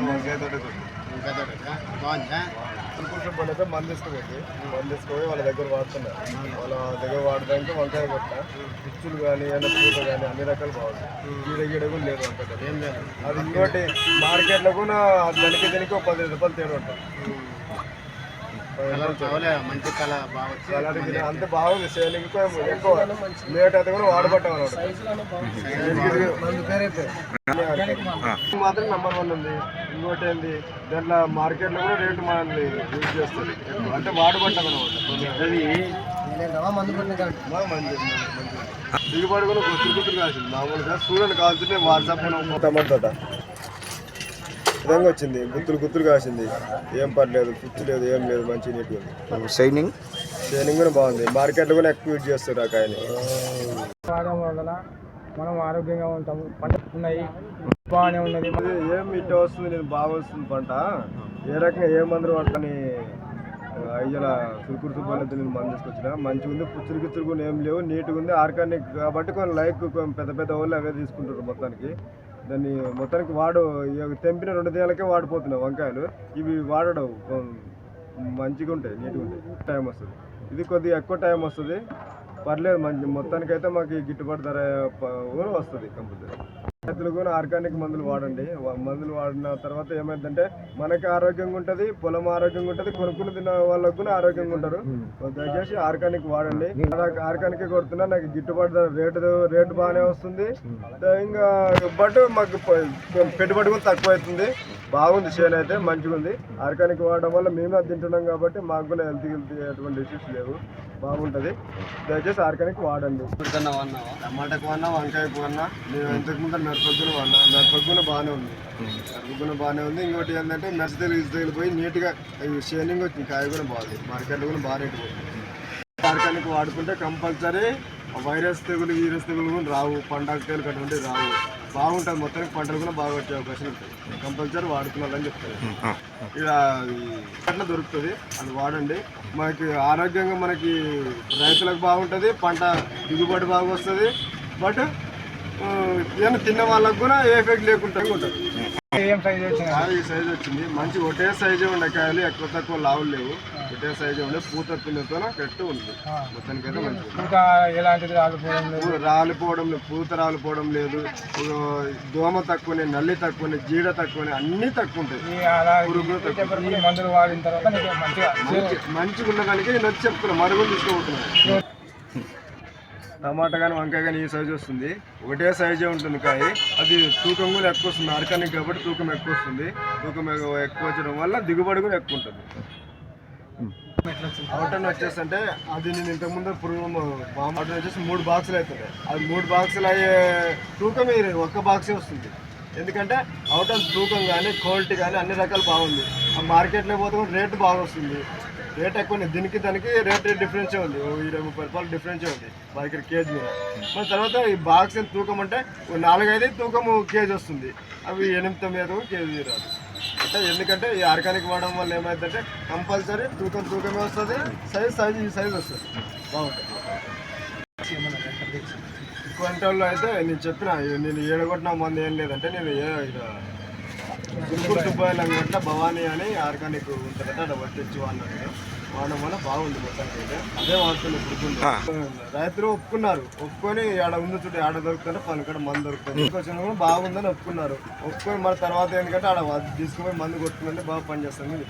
వంకాయ తోట బాగుందా? అయితే మంది తీసుకుపోయి వాళ్ళ దగ్గర వాడుతున్నారు. వాళ్ళ దగ్గర వాడడానికి వంకాయ కొట్ట పిచ్చులు కానీ ఏమైనా పూత కానీ అన్ని రకాలు బాగుంటాయి. గీడ కూడా లేదు వంకాయ ఏం లేదు. అది ఇంకోటి మార్కెట్లో కూడా దానికి ఒక 10 రూపాయలు తేడా ఉంటుంది. మంచి కలర్ బాగా అంత బాగుంది. సేలింగ్ ఎక్కువ లేట్ అయితే కూడా వాడబట్టాం అనమాట. మాత్రం నెంబర్ 1 ఉంది. ఇంకోటి ఏంది దాంట్లో మార్కెట్లో కూడా రేటు మనల్ని యూజ్ చేస్తుంది. అంటే వాడబట్టాం అనమాట. దిగుబడి కూడా గుర్తులు కాల్సింది. మామూలుగా సూర్యుని కాల్చింది వాట్సాప్ టమాటా విధంగా వచ్చింది. గుత్తులు కాసింది. ఏం పర్లేదు, పిచ్చి లేదు, ఏం లేదు, మంచి నీట్గా ఉంది. షైనింగ్ కూడా బాగుంది. మార్కెట్లో కూడా ఎక్కువ యూజ్ చేస్తారు ఆ కాయని. వాడడం వల్ల మనం ఆరోగ్యంగా ఉంటాము. పంట ఉన్నాయి బాగానే ఉన్నది. ఏం ఇట్ట వస్తుంది, నేను బాగా వస్తుంది పంట. ఏ రకంగా ఏ మందులు పడతాని అయ్యల సుబ్బలతో నేను మందు తీసుకొచ్చిన. మంచిగా ఉంది. పుచ్చులు కూడా ఏం లేవు, నీట్గా ఉంది. ఆర్గానిక్ కాబట్టి కొన్ని పెద్ద వాళ్ళు అవే తీసుకుంటారు. దాన్ని మొత్తానికి తెంపిన 2 దినాలకే వాడిపోతున్నాయి వంకాయలు. ఇవి వాడడం మంచిగా ఉంటాయి, నీట్గా ఉంటాయి. టైం వస్తుంది. ఇది కొద్దిగా ఎక్కువ టైం వస్తుంది, పర్లేదు. మొత్తానికైతే మాకు గిట్టుబాటు ధర కూడా వస్తుంది. కంపల్సరీ రైతులు కూడా ఆర్గానిక్ మందులు వాడండి. మందులు వాడిన తర్వాత ఏమైందంటే మనకి ఆరోగ్యంగా ఉంటుంది, పొలం ఆరోగ్యంగా ఉంటుంది, కొనుక్కుని తిన్న వాళ్ళకు కూడా ఆరోగ్యంగా ఉంటారు. దయచేసి ఆర్గానిక్ వాడండి. ఆర్గానిక్ కొడుతున్నా నాకు గిట్టుబాటు ధర రేటు బాగానే వస్తుంది. ఇంకా బట్ మాకు పెట్టుబడి కూడా తక్కువ అవుతుంది. బాగుంది. చేను అయితే మంచిగా ఉంది. ఆర్గానిక్ వాడడం వల్ల మేము అది తింటున్నాం కాబట్టి మాకు కూడా హెల్తీ ఎటువంటి ఇష్యూస్ లేవు. బాగుంటుంది. దయచేసి ఆర్గానిక్ వాడండి. టమాటాకు వన్నా, వంకాయకు వన్నా, నేను ఇంతకుముందు మిరపగ్గున బాగానే ఉంది. ఇంకోటి ఏంటంటే మెరసతెలు పోయి నీట్గా షేనింగ్ వచ్చింది. కాయ కూడా బాగుంది. మార్కెట్లో కూడా బాగా రేటు పోతుంది. ఆర్గానిక్ వాడుకుంటే కంపల్సరీ వైరస్ తెగులు కూడా రావు. పంటకు తెగులు అటువంటి రావు. బాగుంటుంది. మొత్తానికి పంటలు కూడా బాగా వచ్చే అవకాశం ఉంటుంది. కంపల్సరీ వాడుతున్నారని చెప్తారు. ఇక అట్లా దొరుకుతుంది. అది వాడండి. మనకి ఆరోగ్యంగా మనకి రైతులకు బాగుంటుంది. పంట దిగుబడి బాగా వస్తుంది. బట్ ఏమైనా తిన్న వాళ్ళకు కూడా ఏ ఎఫెక్ట్ లేకుండా ఉంటుంది. ఈ సైజు వచ్చింది. మంచి ఒకటే సైజే ఉండే కాయలు, ఎక్కువ తక్కువ లావులు లేవు. ఒకటే సైజే ఉండే. పూత పిల్లతో కరెక్ట్ ఉంది. మొత్తానికి అయితే మంచిది. రాలిపోవడం లేదు, పూత రాలిపోవడం లేదు. దోమ తక్కువనే, నల్లి తక్కువనే, జీడ తక్కువనే, అన్ని తక్కువ ఉంటాయి. మంచిగా ఉన్నదానికి నేను వచ్చి చెప్తున్నా. మరుగులు తీసుకోబోతున్నాను. టమాటా కానీ వంకాయ కానీ ఈ సైజు వస్తుంది. ఒకటే సైజే ఉంటుంది కాయ. అది తూకం కూడా ఎక్కువ వస్తుంది. ఆర్గానిక్ కాబట్టి తూకం ఎక్కువ వస్తుంది. తూకం ఎక్కువ వచ్చడం వల్ల దిగుబడి కూడా ఎక్కువ ఉంటుంది. అవుటన్ వచ్చేసి అది నేను ఇంతకుముందు అవుటన్ వచ్చేసి 3 బాక్సులు అవుతుంది. అది 3 బాక్సులు అయ్యే తూకం ఒక్క బాక్సే వస్తుంది. ఎందుకంటే అవుటన్ తూకం కానీ క్వాలిటీ కానీ అన్ని రకాలు బాగుంది. ఆ మార్కెట్లో పోతే కూడా రేటు బాగా వస్తుంది. రేట్ ఎక్కువ ఉంది. దానికి రేట్ డిఫరెన్సే ఉంది. 20-30 రూపాయలు డిఫరెన్సే ఉంది మార్కెట్ కేజీ మీద. మన తర్వాత ఈ బాక్స్ తూకం అంటే 4-5 తూకం కేజీ వస్తుంది. అవి 8-9 కేజీ రాదు. అంటే ఎందుకంటే ఈ ఆర్గానిక్ వాడడం వల్ల ఏమైందంటే కంపల్సరీ తూకమే వస్తుంది. ఈ సైజ్ వస్తుంది. బాగుంటుంది. క్వింటాల్లో అయితే నేను చెప్పిన, నేను ఏడగొట్టిన మంది ఏం లేదంటే నేను సుబ్బయ్య లంగట్ల భవానీ అని ఆర్గానిక్ ఉంటుందంటే అక్కడ వచ్చి వాడినట్టు వాడడం వల్ల బాగుంది. మొత్తానికి అయితే అదే వాడుతుంది. రైతులు ఒప్పుకొని ఆడ ఉంది చూడు, ఆడ దొరుకుతుంటే పనికడ మందు దొరుకుతుంది. వచ్చిన కూడా బాగుందని ఒప్పుకున్నారు. ఒప్పుకొని మరి తర్వాత ఎందుకంటే ఆడ తీసుకుపోయి మందు కొట్టుకుంటే బాగా పనిచేస్తుంది.